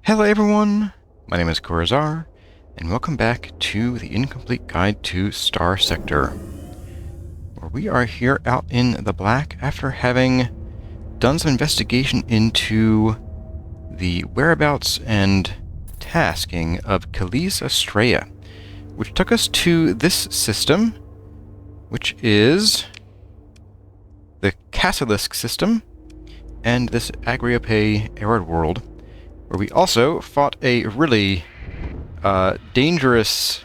Hello everyone, my name is Corazar, and welcome back to the Incomplete Guide to Starsector, where we are here out in the black after having done some investigation into the whereabouts and tasking of Khalees Estrella, which took us to this system, which is the Casilisk system, and this Agriope Arid world, where we also fought a really dangerous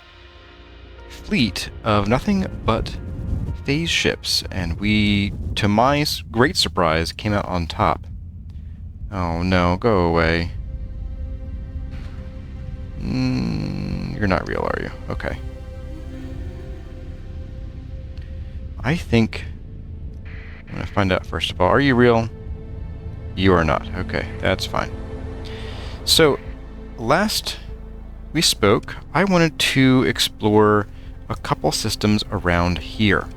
fleet of nothing but phase ships, and we, to my great surprise, came out on top. Oh no, go away. You're not real, are you? Okay. I think I'm gonna find out first of all. Are you real? You are not. Okay, that's fine. So, last we spoke, I wanted to explore a couple systems around here.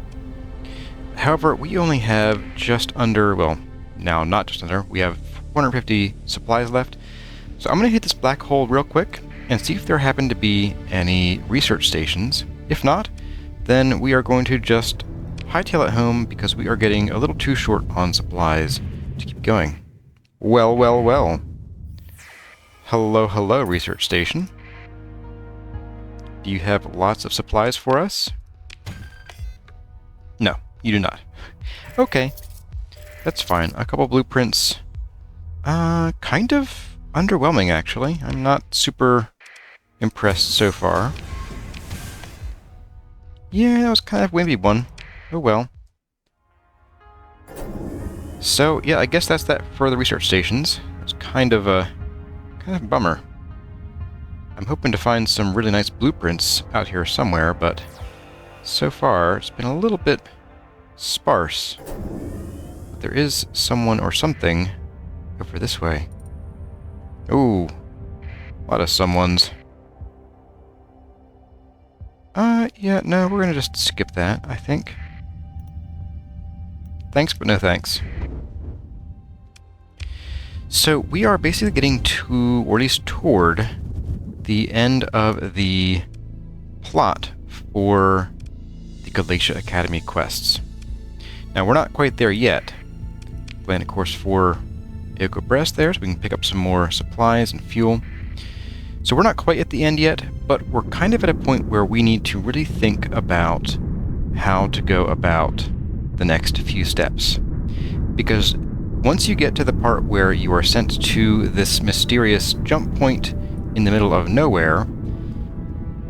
However, we only have just under, well, now not just under, we have 450 supplies left. So I'm going to hit this black hole real quick and see if there happen to be any research stations. If not, then we are going to just hightail it home because we are getting a little too short on supplies to keep going. Well, well, well. Hello, hello, research station. Do you have lots of supplies for us? No, you do not. Okay, that's fine. A couple blueprints. Kind of underwhelming, actually. I'm not super impressed so far. Yeah, that was kind of a wimpy one. Oh well. So, yeah, I guess that's that for the research stations. It's kind of a bummer. I'm hoping to find some really nice blueprints out here somewhere, but so far it's been a little bit sparse. But there is someone or something over this way. Ooh, a lot of someones. Yeah, no, we're gonna just skip that, I think. Thanks, but no thanks. So we are basically getting to, or at least toward, the end of the plot for the Galatia Academy quests. Now we're not quite there yet. Plan, of course, for Eco Breast there, so we can pick up some more supplies and fuel. So we're not quite at the end yet, but we're kind of at a point where we need to really think about how to go about the next few steps. Because once you get to the part where you are sent to this mysterious jump point in the middle of nowhere,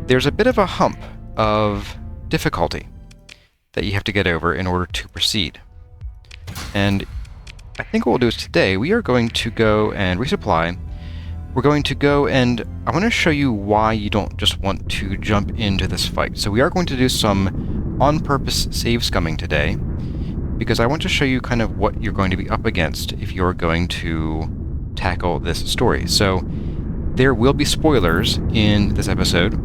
there's a bit of a hump of difficulty that you have to get over in order to proceed. And I think what we'll do is today we are going to go and resupply. We're going to go and I want to show you why you don't just want to jump into this fight. So we are going to do some on-purpose save scumming today, because I want to show you kind of what you're going to be up against if you're going to tackle this story. So there will be spoilers in this episode.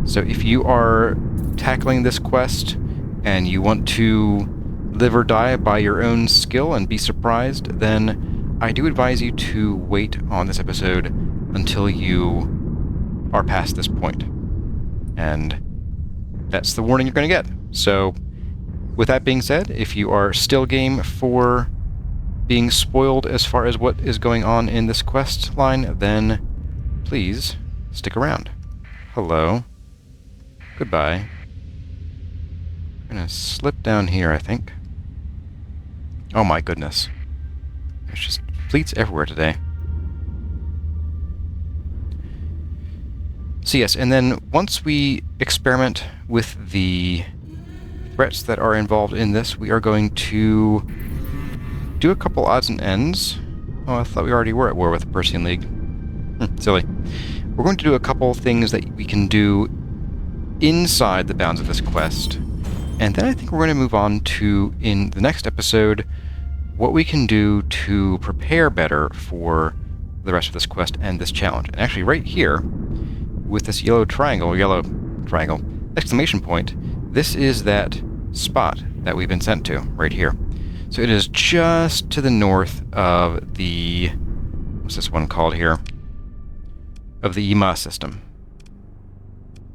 So if you are tackling this quest and you want to live or die by your own skill and be surprised, then I do advise you to wait on this episode until you are past this point. And that's the warning you're going to get. So with that being said, if you are still game for being spoiled as far as what is going on in this quest line, then please stick around. Hello. Goodbye. I'm gonna slip down here, I think. Oh my goodness. There's just fleets everywhere today. So yes, and then once we experiment with the threats that are involved in this, we are going to do a couple odds and ends. Oh, I thought we already were at war with the Persian League. Silly. We're going to do a couple things that we can do inside the bounds of this quest, and then I think we're going to move on to, in the next episode, what we can do to prepare better for the rest of this quest and this challenge. And actually right here, with this yellow triangle, exclamation point, this is that spot that we've been sent to, right here. So it is just to the north of the, what's this one called here? of the EMA system.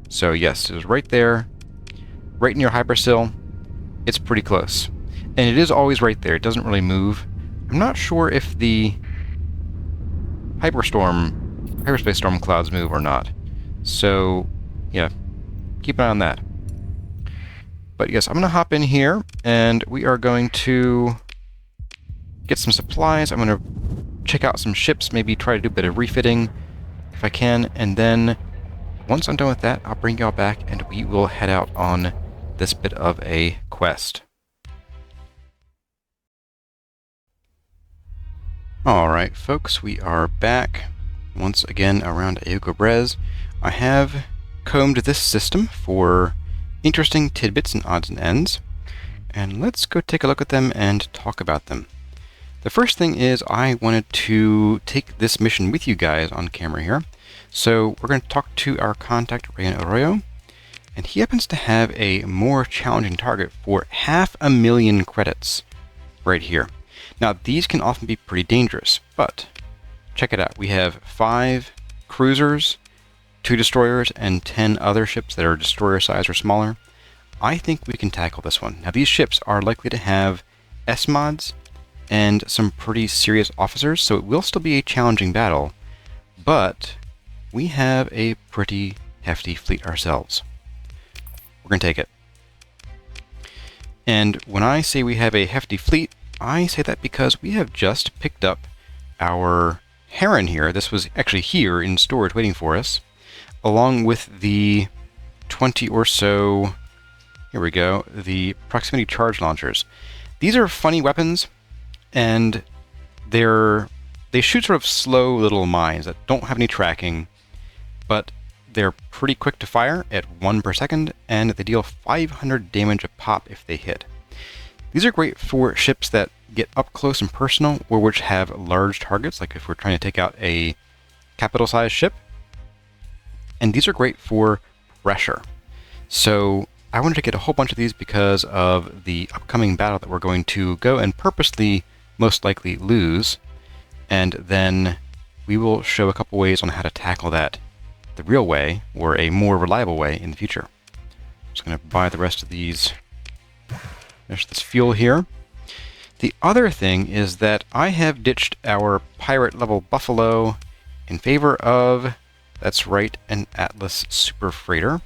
So yes, it was right there, right near Hypersill. It's pretty close. And it is always right there. It doesn't really move. I'm not sure if the hyperspace storm clouds move or not. So, yeah, keep an eye on that. But yes, I'm going to hop in here, and we are going to get some supplies. I'm going to check out some ships, maybe try to do a bit of refitting if I can, and then once I'm done with that, I'll bring y'all back, and we will head out on this bit of a quest. Alright folks, we are back once again around Brez. I have combed this system for interesting tidbits and odds and ends, and let's go take a look at them and talk about them. The first thing is I wanted to take this mission with you guys on camera here. So we're going to talk to our contact, Rayan Arroyo, and he happens to have a more challenging target for 500,000 credits right here. Now, these can often be pretty dangerous, but check it out. We have 5 cruisers, 2 destroyers, and 10 other ships that are destroyer size or smaller. I think we can tackle this one. Now, these ships are likely to have S-mods and some pretty serious officers, so it will still be a challenging battle, but we have a pretty hefty fleet ourselves. We're going to take it. And when I say we have a hefty fleet, I say that because we have just picked up our Heron here. This was actually here in storage waiting for us, along with the 20 or so, here we go, the proximity charge launchers. These are funny weapons, and they shoot sort of slow little mines that don't have any tracking, but they're pretty quick to fire at 1 per second, and they deal 500 damage a pop if they hit. These are great for ships that get up close and personal, or which have large targets, like if we're trying to take out a capital-sized ship. And these are great for pressure. So I wanted to get a whole bunch of these because of the upcoming battle that we're going to go and purposely, most likely, lose. And then we will show a couple ways on how to tackle that the real way, or a more reliable way in the future. I'm just going to buy the rest of these. There's this fuel here. The other thing is that I have ditched our pirate-level Buffalo in favor of, that's right, an Atlas Super Freighter.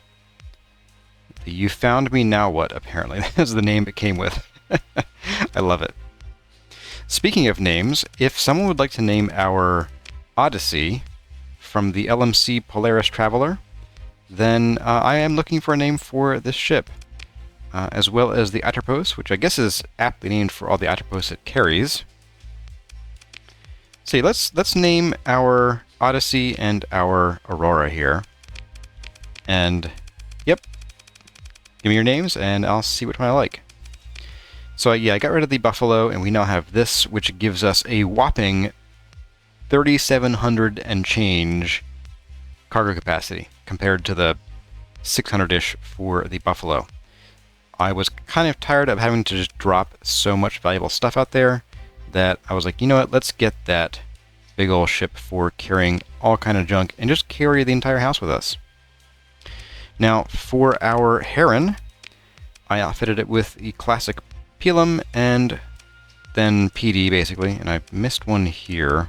The You Found Me Now What, apparently. That's the name it came with. I love it. Speaking of names, if someone would like to name our Odyssey from the LMC Polaris Traveler, then I am looking for a name for this ship. As well as the Atropos, which I guess is aptly named for all the Atropos it carries. See, let's name our Odyssey and our Aurora here. And, yep, give me your names and I'll see which one I like. So yeah, I got rid of the Buffalo, and we now have this, which gives us a whopping 3,700 and change cargo capacity, compared to the 600-ish for the Buffalo. I was kind of tired of having to just drop so much valuable stuff out there that I was like, you know what, let's get that big old ship for carrying all kind of junk and just carry the entire house with us. Now, for our Heron, I outfitted it with the classic Pelham and then PD, basically, and I missed one here.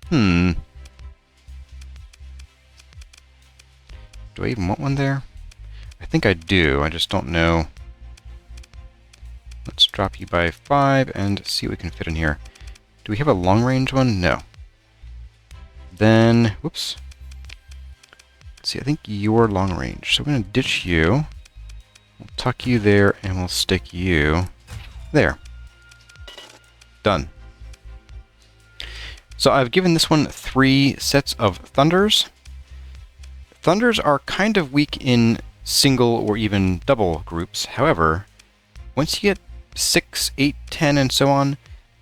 Do I even want one there? I think I do, I just don't know. Let's drop you by 5 and see what we can fit in here. Do we have a long-range one? No. Then, whoops. Let's see, I think you're long-range. So we're going to ditch you. We'll tuck you there, and we'll stick you there. Done. So I've given this one 3 sets of Thunders. Thunders are kind of weak in single or even double groups. However, once you get 6, 8, 10, and so on,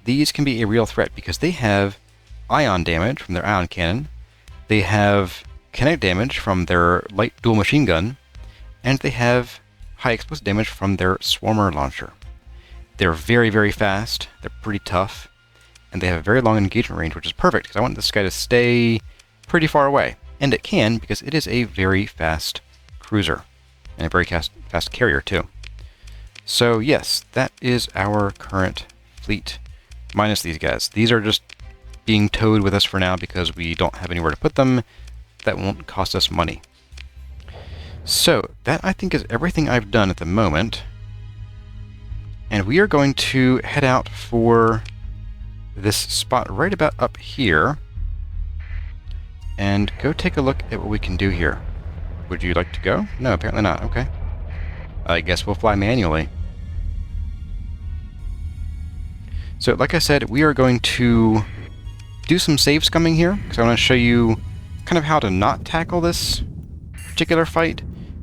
these can be a real threat because they have ion damage from their ion cannon, they have kinetic damage from their light dual machine gun, and they have high explosive damage from their swarmer launcher. They're very, very fast, they're pretty tough, and they have a very long engagement range, which is perfect because I want this guy to stay pretty far away. And it can, because it is a very fast cruiser. And a very fast carrier, too. So, yes, that is our current fleet. Minus these guys. These are just being towed with us for now because we don't have anywhere to put them. That won't cost us money. So, that I think is everything I've done at the moment. And we are going to head out for this spot right about up here. And go take a look at what we can do here. Would you like to go? No, apparently not. Okay. I guess we'll fly manually. So, like I said, we are going to do some save scumming here, because I want to show you kind of how to not tackle this particular fight.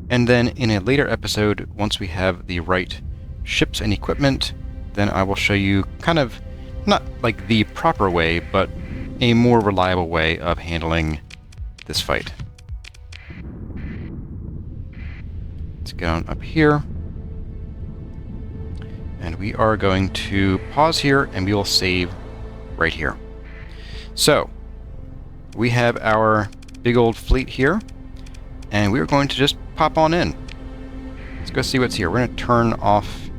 And then in a later episode, once we have the right ships and equipment, then I will show you kind of, not like the proper way, but a more reliable way of handling this fight. Let's get on up here. And we are going to pause here, and we will save right here. So, we have our big old fleet here, and we are going to just pop on in. Let's go see what's here. We're going to turn off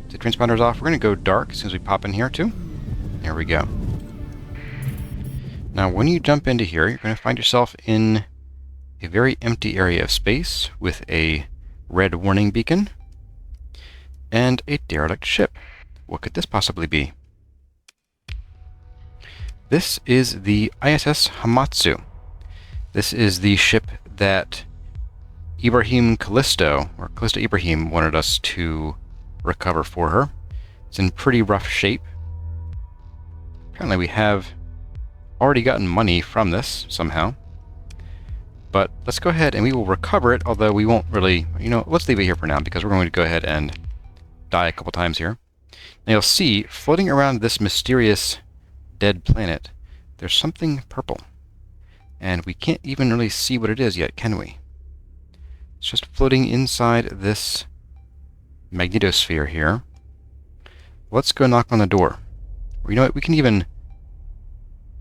the transponders off. We're going to go dark as soon as we pop in here, too. There we go. Now, when you jump into here, you're going to find yourself in a very empty area of space with a red warning beacon and a derelict ship. What could this possibly be? This is the ISS Hamatsu. This is the ship that Ibrahim Callisto, or Callisto Ibrahim, wanted us to recover for her. It's in pretty rough shape. Apparently we have already gotten money from this somehow. But let's go ahead and we will recover it, although we won't really, let's leave it here for now because we're going to go ahead and die a couple times here. Now you'll see, floating around this mysterious dead planet, there's something purple. And we can't even really see what it is yet, can we? It's just floating inside this magnetosphere here. Let's go knock on the door. Or you know what, we can even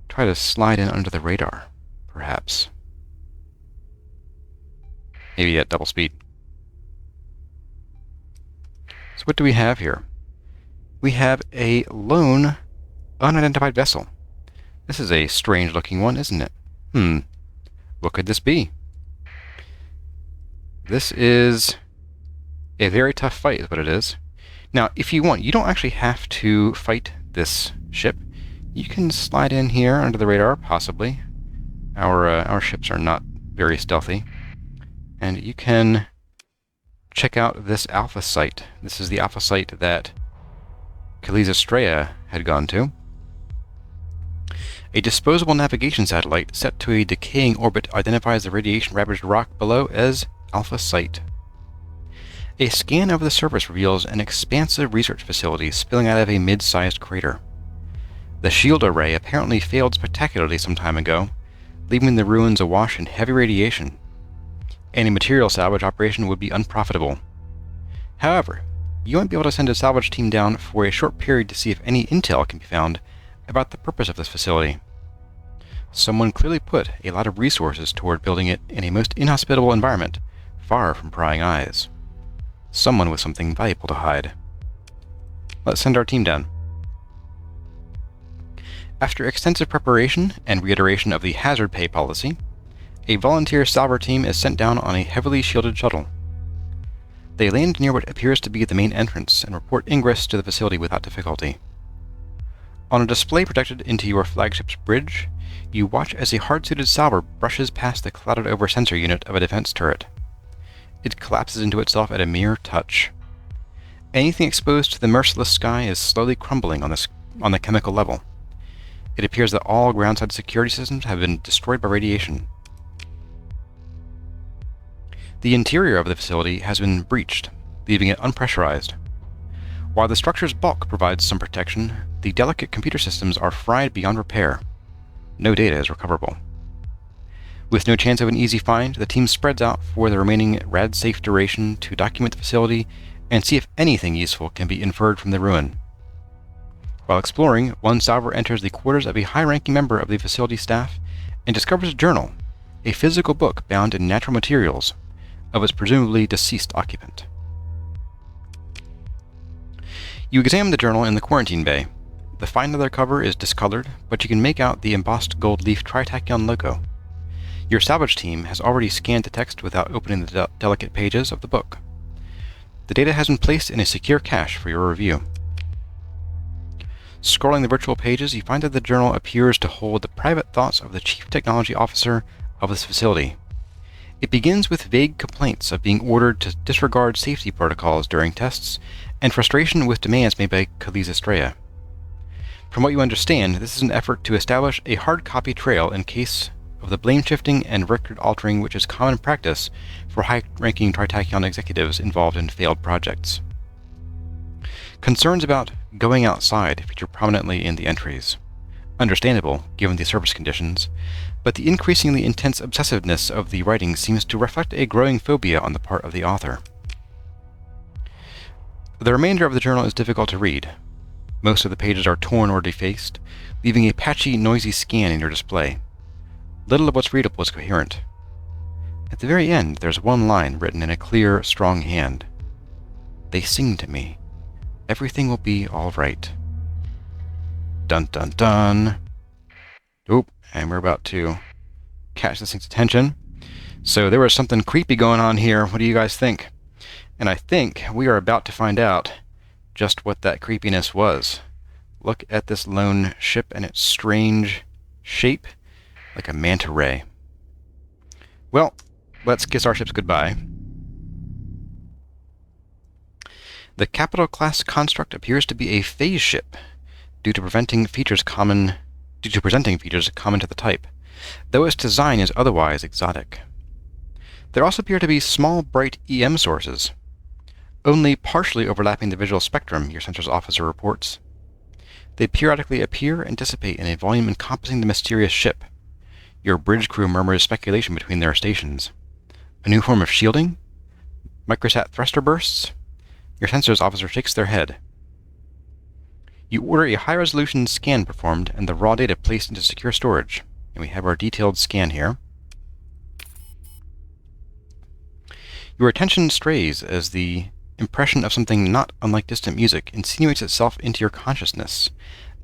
try to slide in under the radar, perhaps. Maybe at double speed. So what do we have here? We have a lone, unidentified vessel. This is a strange-looking one, isn't it? What could this be? This is a very tough fight, is what it is. Now, if you want, you don't actually have to fight this ship. You can slide in here under the radar, possibly. Our ships are not very stealthy. And you can check out this alpha site. This is the alpha site that Kaliza Estrella had gone to. A disposable navigation satellite set to a decaying orbit identifies the radiation-ravaged rock below as Alpha Site. A scan of the surface reveals an expansive research facility spilling out of a mid-sized crater. The shield array apparently failed spectacularly some time ago, leaving the ruins awash in heavy radiation. Any material salvage operation would be unprofitable. However, you might be able to send a salvage team down for a short period to see if any intel can be found about the purpose of this facility. Someone clearly put a lot of resources toward building it in a most inhospitable environment, far from prying eyes. Someone with something valuable to hide. Let's send our team down. After extensive preparation and reiteration of the hazard pay policy, a volunteer salver team is sent down on a heavily shielded shuttle. They land near what appears to be the main entrance and report ingress to the facility without difficulty. On a display projected into your flagship's bridge, you watch as a hard-suited salver brushes past the clouded-over sensor unit of a defense turret. It collapses into itself at a mere touch. Anything exposed to the merciless sky is slowly crumbling on the chemical level. It appears that all groundside security systems have been destroyed by radiation. The interior of the facility has been breached, leaving it unpressurized. While the structure's bulk provides some protection, the delicate computer systems are fried beyond repair. No data is recoverable. With no chance of an easy find, the team spreads out for the remaining rad-safe duration to document the facility and see if anything useful can be inferred from the ruin. While exploring, one salver enters the quarters of a high-ranking member of the facility staff and discovers a journal, a physical book bound in natural materials, of its presumably deceased occupant. You examine the journal in the quarantine bay. The fine leather cover is discolored, but you can make out the embossed gold leaf Tritachyon logo. Your salvage team has already scanned the text without opening the delicate pages of the book. The data has been placed in a secure cache for your review. Scrolling the virtual pages, you find that the journal appears to hold the private thoughts of the Chief Technology Officer of this facility. It begins with vague complaints of being ordered to disregard safety protocols during tests and frustration with demands made by Khalees Estrella. From what you understand, this is an effort to establish a hard copy trail in case of the blame shifting and record altering which is common practice for high-ranking Tritachyon executives involved in failed projects. Concerns about going outside feature prominently in the entries. Understandable, given the service conditions, but the increasingly intense obsessiveness of the writing seems to reflect a growing phobia on the part of the author. The remainder of the journal is difficult to read. Most of the pages are torn or defaced, leaving a patchy, noisy scan in your display. Little of what's readable is coherent. At the very end, there's one line written in a clear, strong hand. "They sing to me. Everything will be all right." Dun dun dun. Oop, and we're about to catch this thing's attention. So there was something creepy going on here. What do you guys think? And I think we are about to find out just what that creepiness was. Look at this lone ship and its strange shape, like a manta ray. Well, let's kiss our ships goodbye. The Capital class construct appears to be a phase ship, due to presenting features common to the type, though its design is otherwise exotic. There also appear to be small, bright EM sources, only partially overlapping the visual spectrum, your sensors officer reports. They periodically appear and dissipate in a volume encompassing the mysterious ship. Your bridge crew murmurs speculation between their stations. A new form of shielding? Microsat thruster bursts? Your sensors officer shakes their head. You order a high-resolution scan performed and the raw data placed into secure storage. And we have our detailed scan here. Your attention strays as the impression of something not unlike distant music insinuates itself into your consciousness,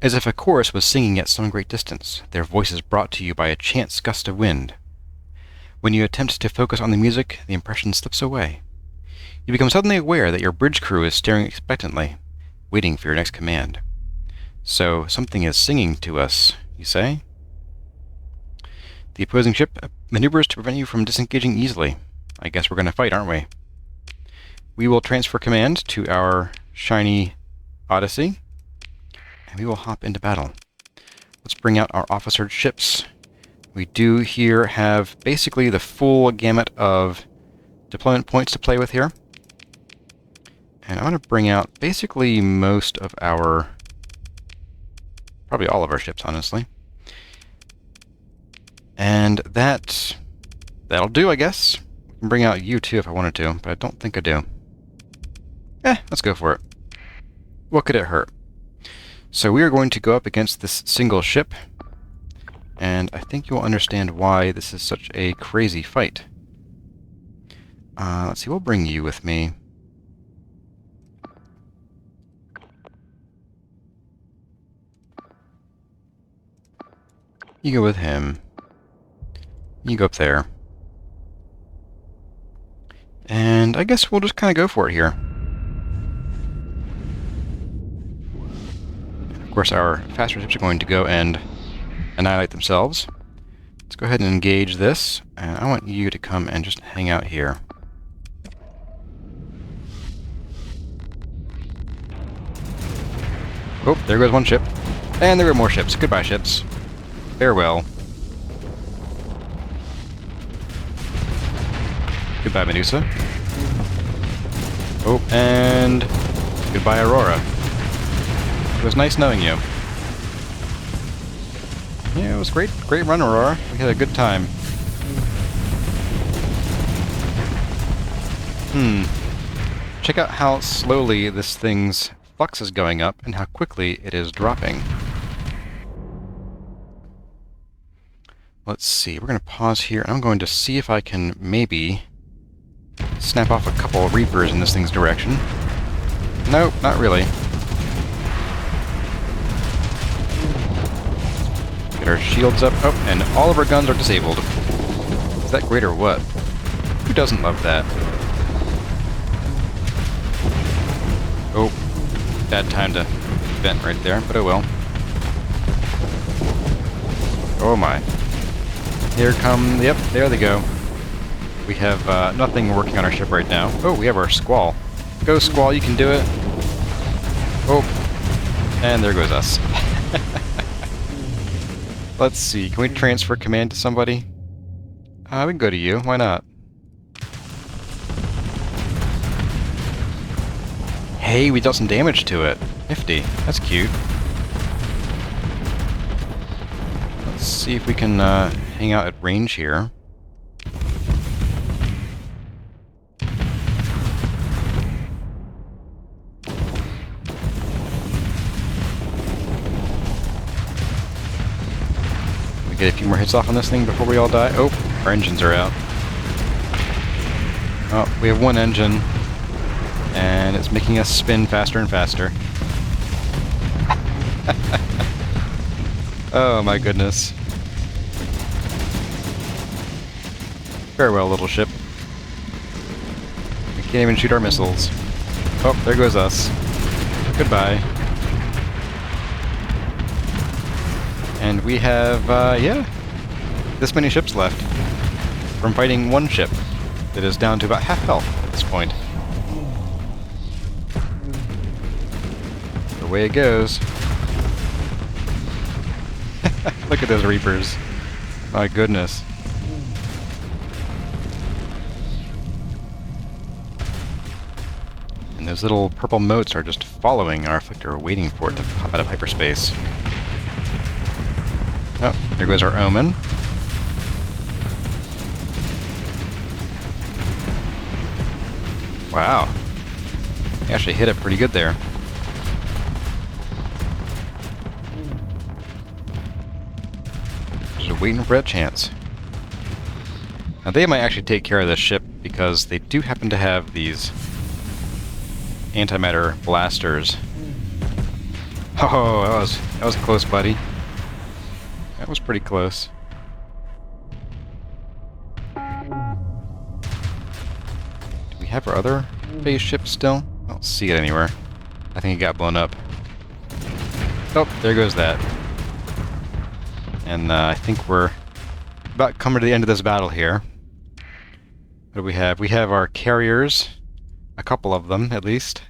as if a chorus was singing at some great distance, their voices brought to you by a chance gust of wind. When you attempt to focus on the music, the impression slips away. You become suddenly aware that your bridge crew is staring expectantly, waiting for your next command. So, something is singing to us, you say? The opposing ship maneuvers to prevent you from disengaging easily. I guess we're going to fight, aren't we? We will transfer command to our shiny Odyssey, and we will hop into battle. Let's bring out our officered ships. We do here have basically the full gamut of deployment points to play with here. And I want to bring out basically most of our, probably all of our ships, honestly. And that'll do, I guess. I can bring out you too if I wanted to, but I don't think I do. Let's go for it. What could it hurt? So we are going to go up against this single ship, and I think you'll understand why this is such a crazy fight. Let's see, we'll bring you with me. You go with him. You go up there. And I guess we'll just kind of go for it here. Of course, our faster ships are going to go and annihilate themselves. Let's go ahead and engage this, and I want you to come and just hang out here. Oh, there goes one ship. And there go more ships. Goodbye, ships. Farewell. Goodbye, Medusa. Oh, and goodbye, Aurora. It was nice knowing you. Yeah, it was great. Great run, Aurora. We had a good time. Check out how slowly this thing's flux is going up and how quickly it is dropping. Let's see, we're going to pause here, and I'm going to see if I can maybe snap off a couple of Reapers in this thing's direction. Nope, not really. Get our shields up. Oh, and all of our guns are disabled. Is that great or what? Who doesn't love that? Oh, bad time to vent right there, but oh well. Oh my. Here come, yep, there they go. We have nothing working on our ship right now. Oh, we have our Squall. Go Squall, you can do it. Oh, and there goes us. Let's see, can we transfer command to somebody? We can go to you, why not? Hey, we dealt some damage to it. Nifty, that's cute. Let's see if we can hang out at range here. We get a few more hits off on this thing before we all die. Oh, our engines are out. Oh, we have one engine, and it's making us spin faster and faster. Oh my goodness. Farewell, little ship. We can't even shoot our missiles. Oh, there goes us. Goodbye. And we have, yeah, this many ships left. From fighting one ship that is down to about half health at this point. Away it goes. Look at those Reapers. My goodness. And those little purple motes are just following our Afflictor, waiting for it to pop out of hyperspace. Oh, there goes our Omen. Wow. He actually hit it pretty good there. Just waiting for a chance. Now they might actually take care of this ship because they do happen to have these antimatter blasters. Oh, that was close, buddy. That was pretty close. Do we have our other phase ship still? I don't see it anywhere. I think it got blown up. Oh, there goes that. And I think we're about coming to the end of this battle here. What do we have? We have our carriers. A couple of them, at least.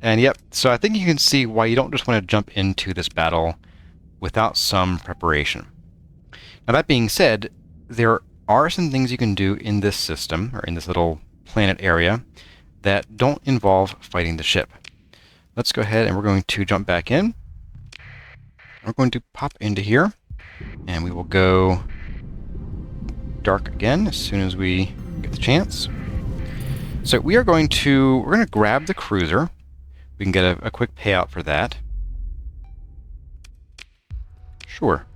And yep, so I think you can see why you don't just want to jump into this battle without some preparation. Now that being said, there are some things you can do in this system, or in this little planet area, that don't involve fighting the ship. Let's go ahead and we're going to jump back in. We're going to pop into here, and we will go dark again as soon as we get the chance. So we're going to grab the cruiser. We can get a quick payout for that. Sure.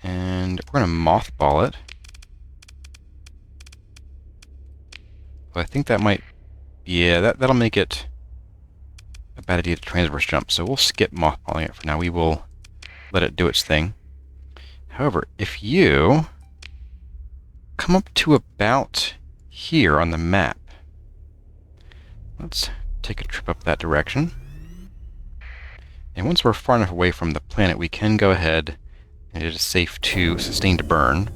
And we're going to mothball it. Well, I think that might... Yeah, that'll make it a bad idea to transverse jump, so we'll skip mothballing it for now. We will let it do its thing. However, if you come up to about here on the map, let's take a trip up that direction. And once we're far enough away from the planet, we can go ahead, and it is safe to sustained burn.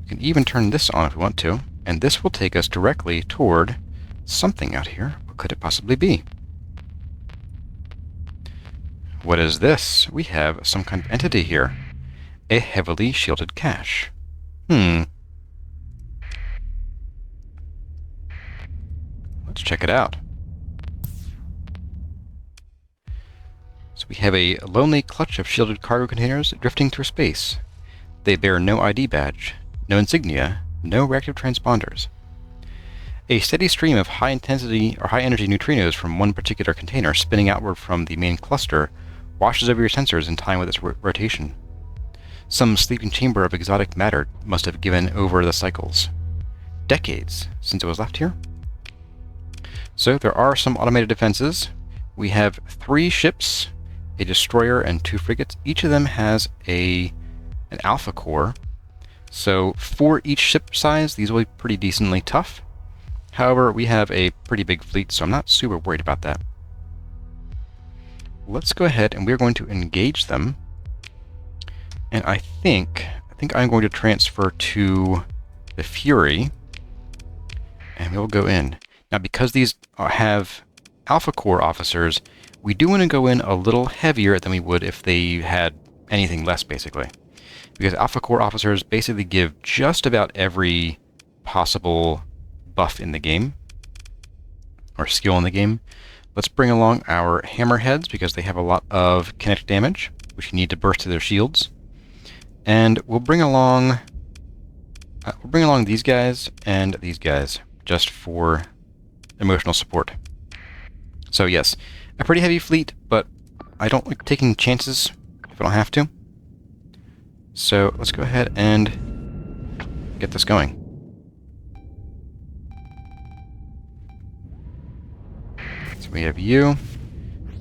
We can even turn this on if we want to, and this will take us directly toward something out here. What could it possibly be? What is this? We have some kind of entity here. A heavily shielded cache. Let's check it out. So we have a lonely clutch of shielded cargo containers drifting through space. They bear no ID badge, no insignia, no reactive transponders. A steady stream of high-intensity or high-energy neutrinos from one particular container spinning outward from the main cluster washes over your sensors in time with its rotation. Some sleeping chamber of exotic matter must have given over the cycles. Decades since it was left here. So there are some automated defenses. We have 3 ships, a destroyer, and 2 frigates. Each of them has an alpha core. So for each ship size, these will be pretty decently tough. However, we have a pretty big fleet, so I'm not super worried about that. Let's go ahead and we're going to engage them. And I think I'm going to transfer to the Fury, and we'll go in. Now, because these have Alpha Core officers, we do want to go in a little heavier than we would if they had anything less, basically. Because Alpha Core officers basically give just about every possible buff in the game, or skill in the game. Let's bring along our hammerheads, because they have a lot of kinetic damage, which you need to burst through their shields. And we'll bring along these guys and these guys, just for emotional support. So yes, a pretty heavy fleet, but I don't like taking chances if I don't have to. So let's go ahead and get this going. So we have you,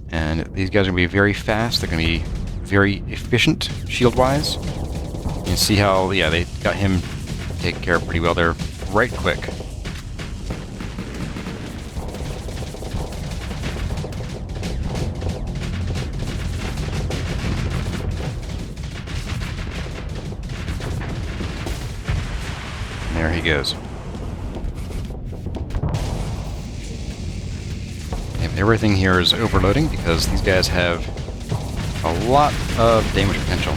and these guys are going to be very fast. They're going to be very efficient shield-wise. You can see how, yeah, they got him taken care of pretty well. They're right quick. And there he goes. And everything here is overloading because these guys have a lot of damage potential.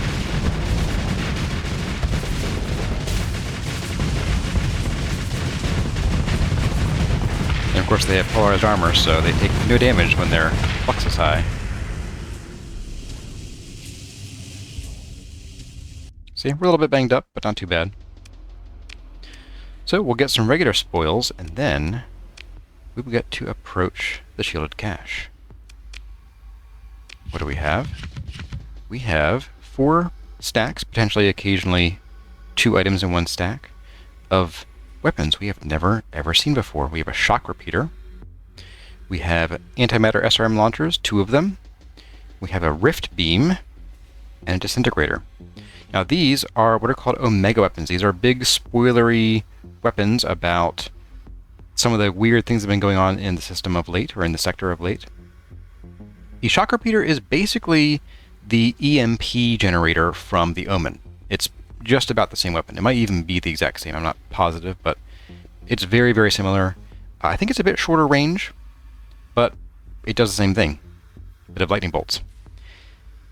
And of course they have polarized armor, so they take no damage when their flux is high. See, we're a little bit banged up, but not too bad. So we'll get some regular spoils, and then we will get to approach the shielded cache. What do we have? We have 4 stacks, potentially occasionally 2 items in 1 stack, of weapons we have never ever seen before. We have a shock repeater. We have antimatter SRM launchers, 2 of them. We have a rift beam and a disintegrator. Now these are what are called omega weapons. These are big spoilery weapons about some of the weird things that have been going on in the system of late, or in the sector of late. The shock repeater is basically the EMP generator from the Omen. It's just about the same weapon. It might even be the exact same, I'm not positive, but it's very, very similar. I think it's a bit shorter range, but it does the same thing. A bit of lightning bolts.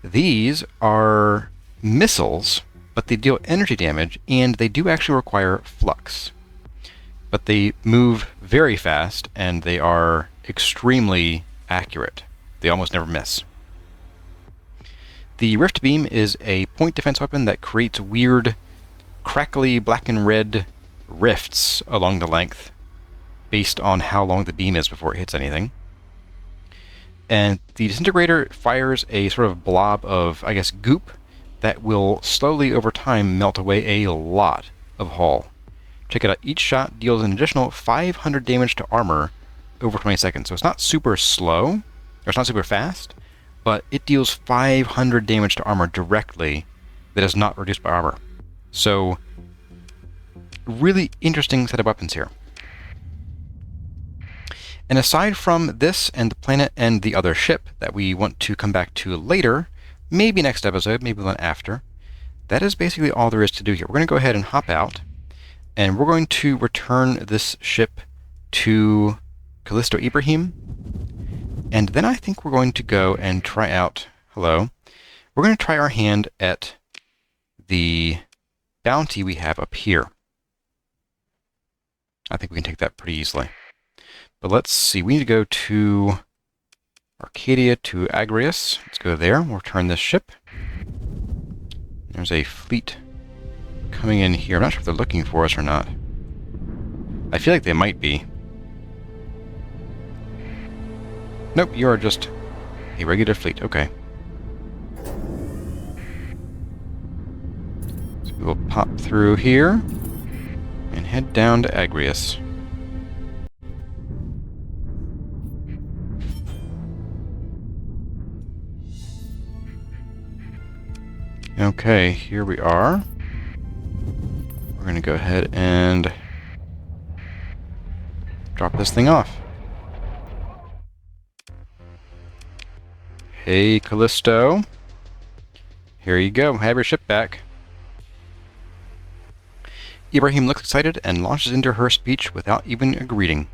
These are missiles, but they deal energy damage, and they do actually require flux. But they move very fast, and they are extremely accurate. They almost never miss. The Rift Beam is a point defense weapon that creates weird, crackly black and red rifts along the length, based on how long the beam is before it hits anything. And the disintegrator fires a sort of blob of, I guess, goop that will slowly over time melt away a lot of hull. Check it out, each shot deals an additional 500 damage to armor over 20 seconds. So it's not super slow, or it's not super fast, but it deals 500 damage to armor directly that is not reduced by armor. So, really interesting set of weapons here. And aside from this and the planet and the other ship that we want to come back to later, maybe next episode, maybe one after, that is basically all there is to do here. We're going to go ahead and hop out, and we're going to return this ship to Callisto Ibrahim, and then I think we're going to go and try out, hello, we're going to try our hand at the bounty we have up here. I think we can take that pretty easily. But let's see, we need to go to Arcadia to Agrius. Let's go there, we'll return this ship. There's a fleet coming in here. I'm not sure if they're looking for us or not. I feel like they might be. Nope, you are just a regular fleet. Okay. So we will pop through here and head down to Agrius. Okay, here we are. We're going to go ahead and drop this thing off. Hey, Callisto. Here you go. Have your ship back. Ibrahim looks excited and launches into her speech without even a greeting.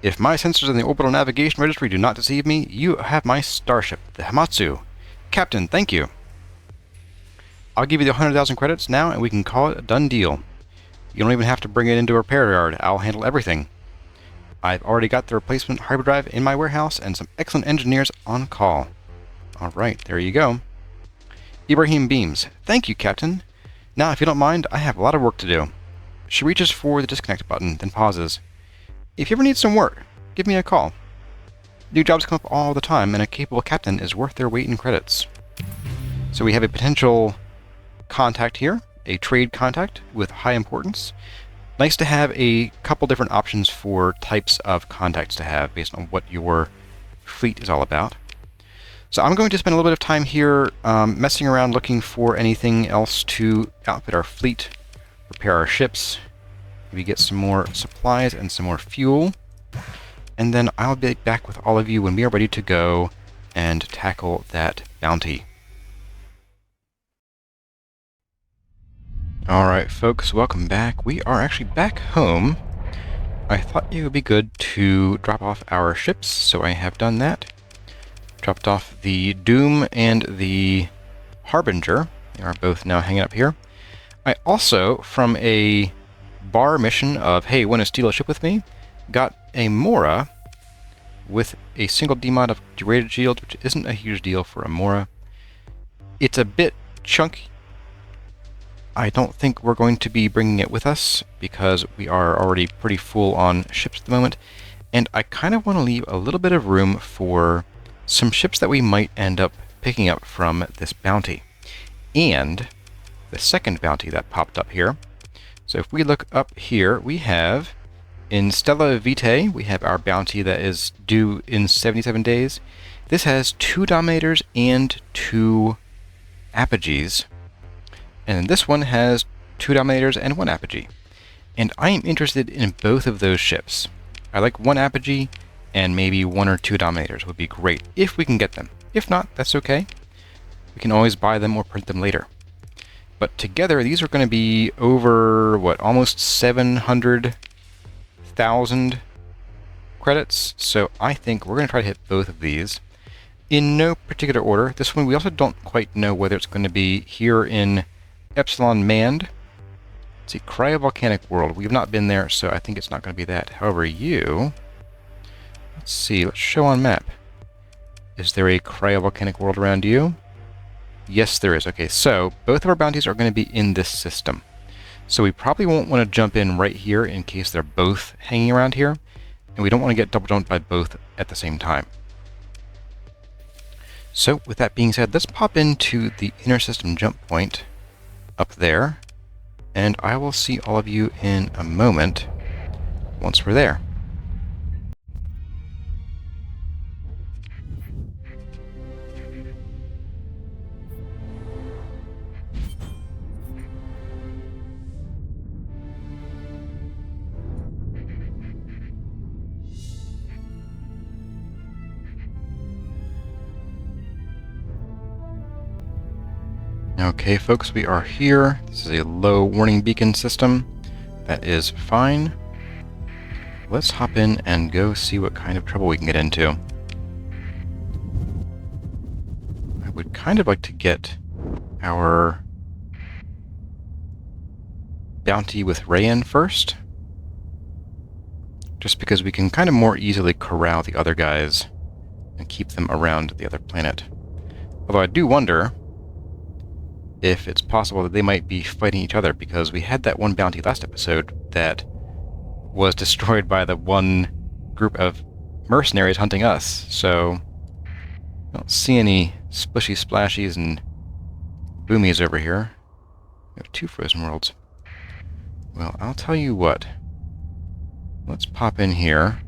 If my sensors in the orbital navigation registry do not deceive me, you have my starship, the Hamatsu. Captain, thank you. I'll give you the 100,000 credits now, and we can call it a done deal. You don't even have to bring it into a repair yard. I'll handle everything. I've already got the replacement hyperdrive in my warehouse and some excellent engineers on call. Alright, there you go. Ibrahim beams. Thank you, Captain. Now, if you don't mind, I have a lot of work to do. She reaches for the disconnect button, then pauses. If you ever need some work, give me a call. New jobs come up all the time, and a capable captain is worth their weight in credits. So we have a potential contact here, a trade contact with high importance. Nice to have a couple different options for types of contacts to have based on what your fleet is all about. So I'm going to spend a little bit of time here messing around looking for anything else to outfit our fleet, repair our ships, maybe get some more supplies and some more fuel, and then I'll be back with all of you when we are ready to go and tackle that bounty. Alright folks, welcome back. We are actually back home. I thought it would be good to drop off our ships, so I have done that. Dropped off the Doom and the Harbinger. They are both now hanging up here. I also, from a bar mission of, hey, want to steal a ship with me, got a Mora with a single demod of degraded shield, which isn't a huge deal for a Mora. It's a bit chunky. I don't think we're going to be bringing it with us because we are already pretty full on ships at the moment, and I kind of want to leave a little bit of room for some ships that we might end up picking up from this bounty. And the second bounty that popped up here. So if we look up here, we have in Stella Vitae, we have our bounty that is due in 77 days. This has 2 Dominators and 2 Apogees. And then this one has 2 Dominators and 1 Apogee. And I am interested in both of those ships. I like 1 Apogee, and maybe 1 or 2 Dominators would be great, if we can get them. If not, that's okay. We can always buy them or print them later. But together, these are going to be over, what, almost 700,000 credits. So I think we're going to try to hit both of these in no particular order. This one, we also don't quite know whether it's going to be here in Epsilon Manned. Let's see, Cryovolcanic World. We have not been there, so I think it's not going to be that. However, let's see, let's show on map. Is there a cryovolcanic world around you? Yes, there is. Okay, so both of our bounties are going to be in this system. So we probably won't want to jump in right here in case they're both hanging around here. And we don't want to get double jumped by both at the same time. So with that being said, let's pop into the inner system jump point up there, and I will see all of you in a moment once we're there. Okay, folks, we are here. This is a low warning beacon system. That is fine. Let's hop in and go see what kind of trouble we can get into. I would kind of like to get our bounty with Rayan first, just because we can kind of more easily corral the other guys and keep them around the other planet. Although I do wonder if it's possible that they might be fighting each other, because we had that one bounty last episode that was destroyed by the one group of mercenaries hunting us, so I don't see any splishy splashies and boomies over here. We have 2 frozen worlds. Well, I'll tell you what. Let's pop in here.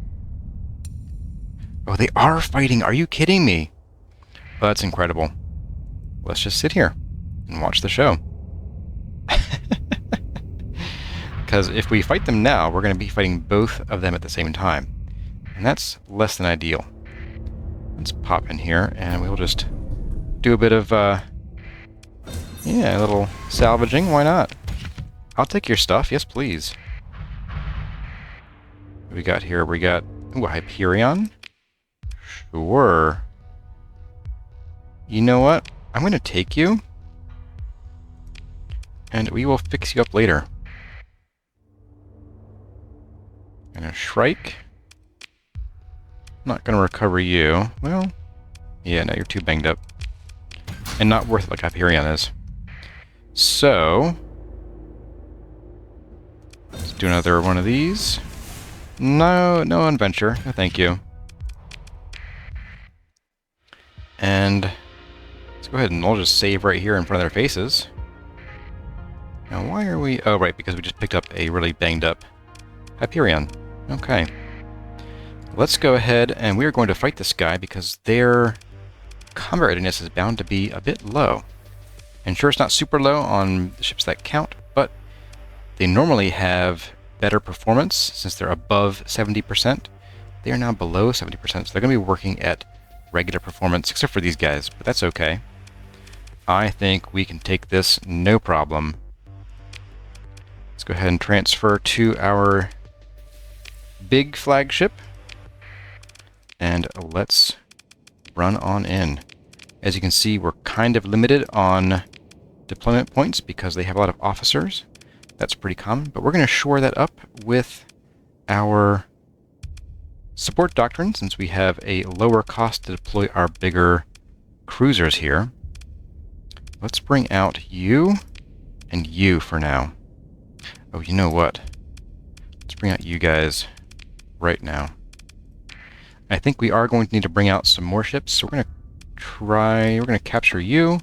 Oh, they are fighting! Are you kidding me? Oh, that's incredible. Let's just sit here and watch the show. Because if we fight them now, we're going to be fighting both of them at the same time. And that's less than ideal. Let's pop in here, and we'll just do a bit of, yeah, a little salvaging. Why not? I'll take your stuff. Yes, please. What do we got here? We got, ooh, a Hyperion. Sure. You know what? I'm going to take you, and we will fix you up later. And a Shrike. Not going to recover you. Well, yeah, no, you're too banged up. And not worth it like Hyperion is. So, let's do another one of these. No adventure. No, thank you. And let's go ahead and we'll just save right here in front of their faces. Now, why are we... Oh, right, because we just picked up a really banged up Hyperion. Okay. Let's go ahead and we are going to fight this guy because their combat readiness is bound to be a bit low. And sure, it's not super low on the ships that count, but they normally have better performance since they're above 70%. They are now below 70%, so they're going to be working at regular performance, except for these guys, but that's okay. I think we can take this no problem. Let's go ahead and transfer to our big flagship. And let's run on in. As you can see, we're kind of limited on deployment points because they have a lot of officers. That's pretty common, but we're going to shore that up with our support doctrine since we have a lower cost to deploy our bigger cruisers here. Let's bring out you and you for now. Oh, you know what? Let's bring out you guys right now. I think we are going to need to bring out some more ships, so we're going to capture you.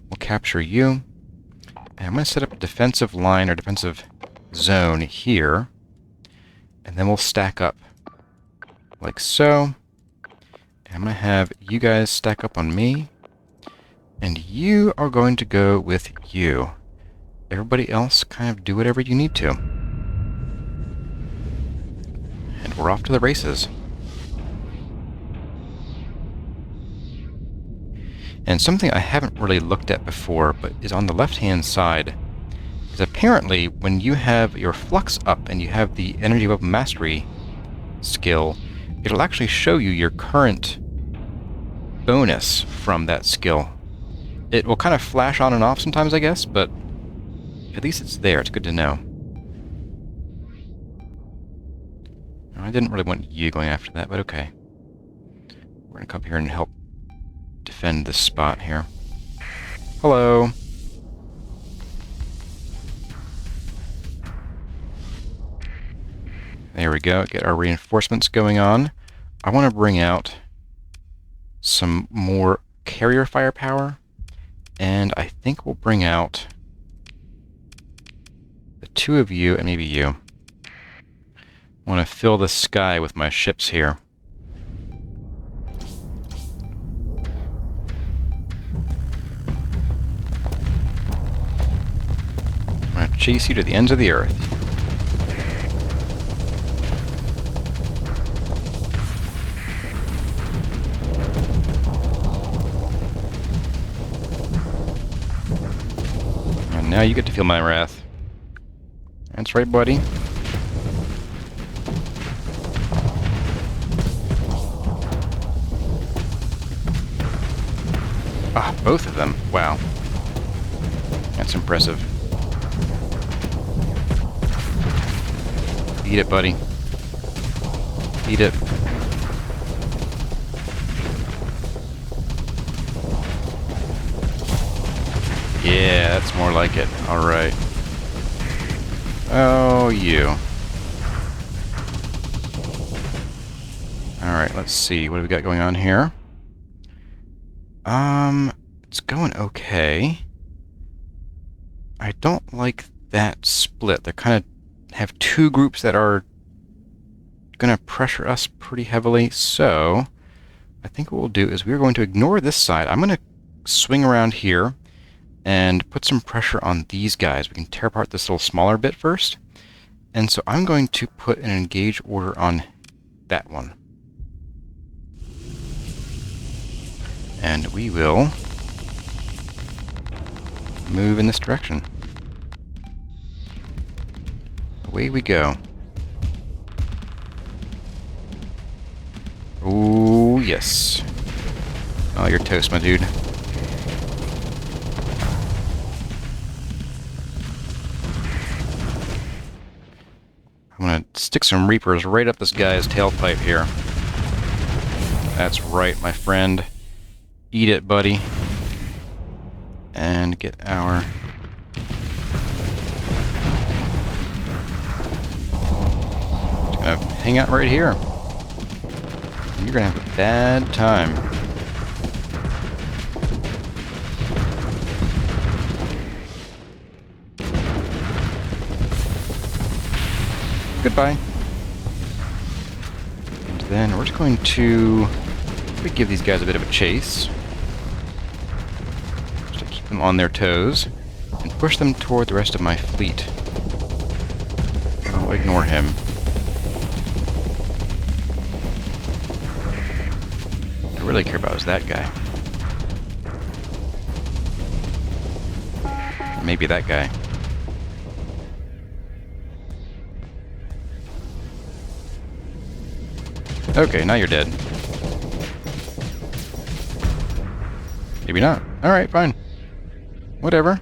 We'll capture you. And I'm going to set up a defensive line or defensive zone here. And then we'll stack up like so. And I'm going to have you guys stack up on me. And you are going to go with you. Everybody else kind of do whatever you need to. And we're off to the races. And something I haven't really looked at before, but is on the left-hand side, is apparently when you have your flux up and you have the energy of mastery skill, it'll actually show you your current bonus from that skill. It will kind of flash on and off sometimes, I guess, but at least it's there. It's good to know. I didn't really want you going after that, but okay. We're going to come here and help defend this spot here. Hello. There we go. Get our reinforcements going on. I want to bring out some more carrier firepower, and I think we'll bring out the 2 of you and maybe you. I want to fill the sky with my ships here. I'm going to chase you to the ends of the earth. And now you get to feel my wrath. That's right, buddy. Ah, both of them. Wow. That's impressive. Eat it, buddy. Eat it. Yeah, that's more like it. Alright. Oh, you. Alright, let's see. What do we got going on here? It's going okay. I don't like that split. They kind of have two groups that are going to pressure us pretty heavily. So I think what we'll do is we're going to ignore this side. I'm going to swing around here and put some pressure on these guys. We can tear apart this little smaller bit first. And so I'm going to put an engage order on that one. And we will move in this direction. Away we go. Ooh, yes. Oh, you're toast, my dude. I'm gonna stick some Reapers right up this guy's tailpipe here. That's right, my friend. Eat it, buddy. And get our... Just gonna hang out right here. You're gonna have a bad time. Goodbye. And then we're just going to give these guys a bit of a chase. Just to keep them on their toes. And push them toward the rest of my fleet. I'll ignore him. What I really care about is that guy. Maybe that guy. Okay, now you're dead. Maybe not. Alright, fine. Whatever.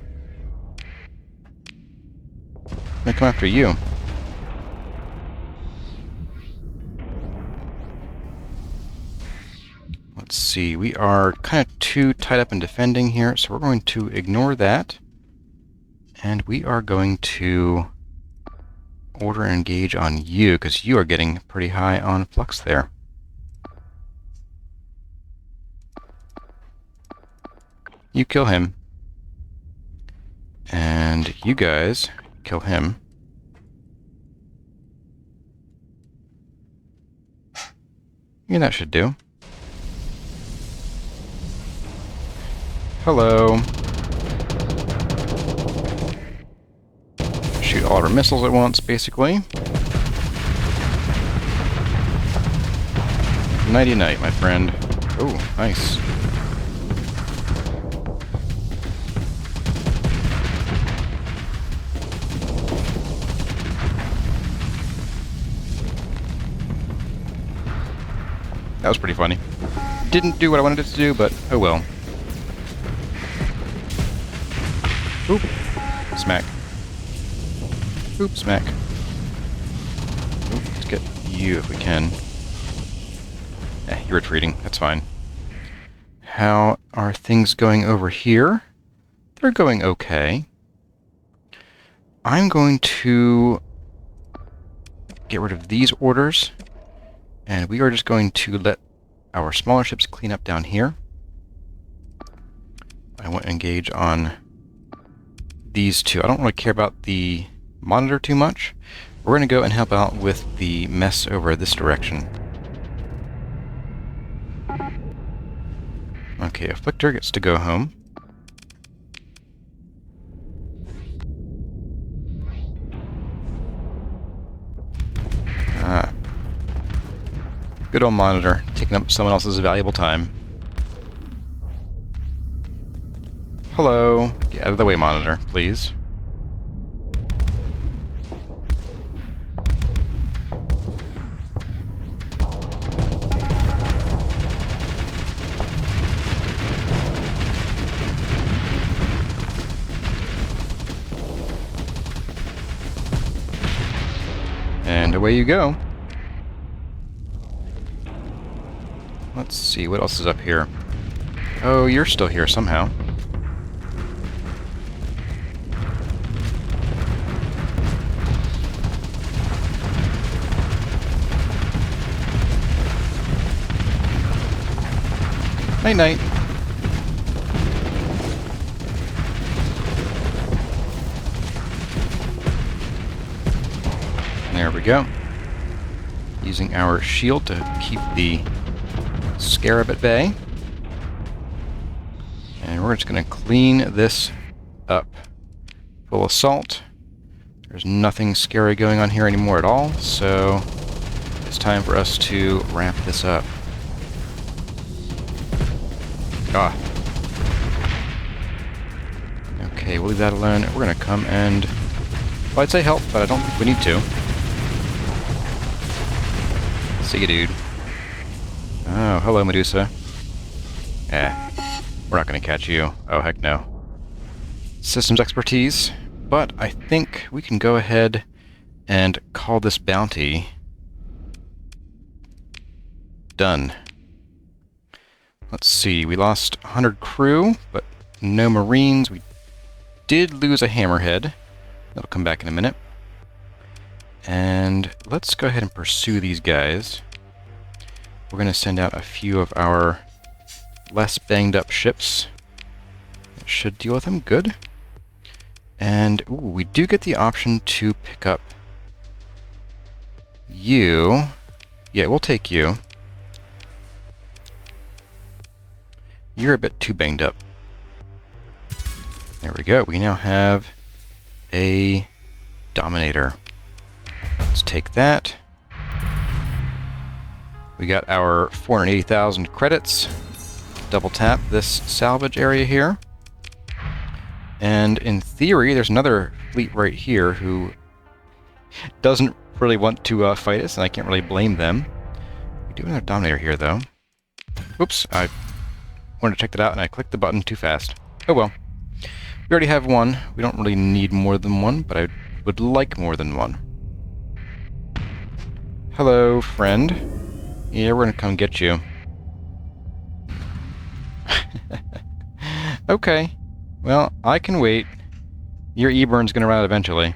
I'm gonna come after you. Let's see, we are kind of too tied up in defending here, so we're going to ignore that. And we are going to order and engage on you, because you are getting pretty high on flux there. You kill him. And you guys kill him. Yeah, that should do. Hello. Shoot all of our missiles at once, basically. Nighty-night, my friend. Oh, nice. That was pretty funny. Didn't do what I wanted it to do, but oh well. Oop. Smack. Oop, smack. Oop, let's get you if we can. You're retreating. That's fine. How are things going over here? They're going okay. I'm going to get rid of these orders, and we are just going to let our smaller ships clean up down here. I won't engage on these two. I don't really care about the monitor too much. We're going to go and help out with the mess over this direction. Okay, Afflictor gets to go home. Good old monitor, taking up someone else's valuable time. Hello. Get out of the way, monitor, please. And away you go. Let's see, what else is up here? Oh, you're still here somehow. Night-night. There we go. Using our shield to keep the scarab at bay. And we're just going to clean this up. Full assault. There's nothing scary going on here anymore at all, so it's time for us to wrap this up. Ah. Okay, we'll leave that alone. We're going to come and... well, I'd say help, but I don't think we need to. See you, dude. Oh, hello, Medusa. We're not going to catch you. Oh, heck no. Systems expertise. But I think we can go ahead and call this bounty done. Let's see, we lost 100 crew, but no marines. We did lose a hammerhead. That'll come back in a minute. And let's go ahead and pursue these guys. We're going to send out a few of our less banged up ships. That should deal with them good. And ooh, we do get the option to pick up you. Yeah, we'll take you. You're a bit too banged up. There we go. We now have a Dominator. Let's take that. We got our 480,000 credits. Double tap this salvage area here. And in theory, there's another fleet right here who doesn't really want to fight us, and I can't really blame them. We do have another Dominator here, though. Oops, I wanted to check that out, and I clicked the button too fast. Oh well. We already have one. We don't really need more than one, but I would like more than one. Hello, friend. Yeah, we're gonna come get you. Okay. Well, I can wait. Your E-burn's gonna run out eventually.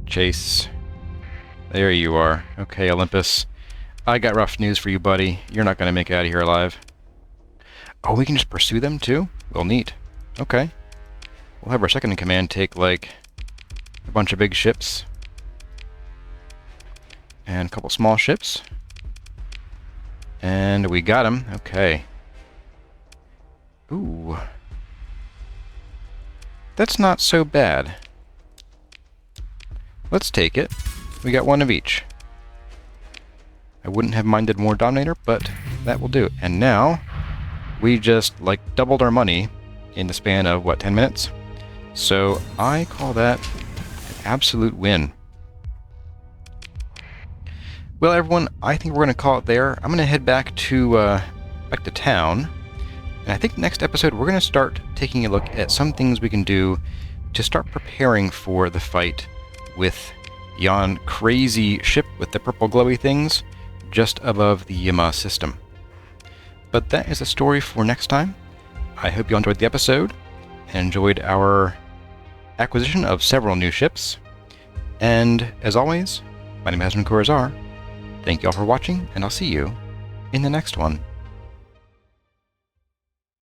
Chase. There you are. Okay, Olympus. I got rough news for you, buddy. You're not gonna make it out of here alive. Oh, we can just pursue them, too? Well, neat. Okay. We'll have our second in command take, like, a bunch of big ships. And a couple small ships. And we got him. Okay. Ooh. That's not so bad. Let's take it. We got one of each. I wouldn't have minded more Dominator, but that will do. And now, we just, like, doubled our money in the span of, what, 10 minutes? So, I call that an absolute win. Well, everyone, I think we're going to call it there. I'm going to head back to town. And I think next episode we're going to start taking a look at some things we can do to start preparing for the fight with yon crazy ship with the purple glowy things just above the Yima system. But that is a story for next time. I hope you enjoyed the episode and enjoyed our acquisition of several new ships. And as always, my name is Hazard. Thank you all for watching, and I'll see you in the next one.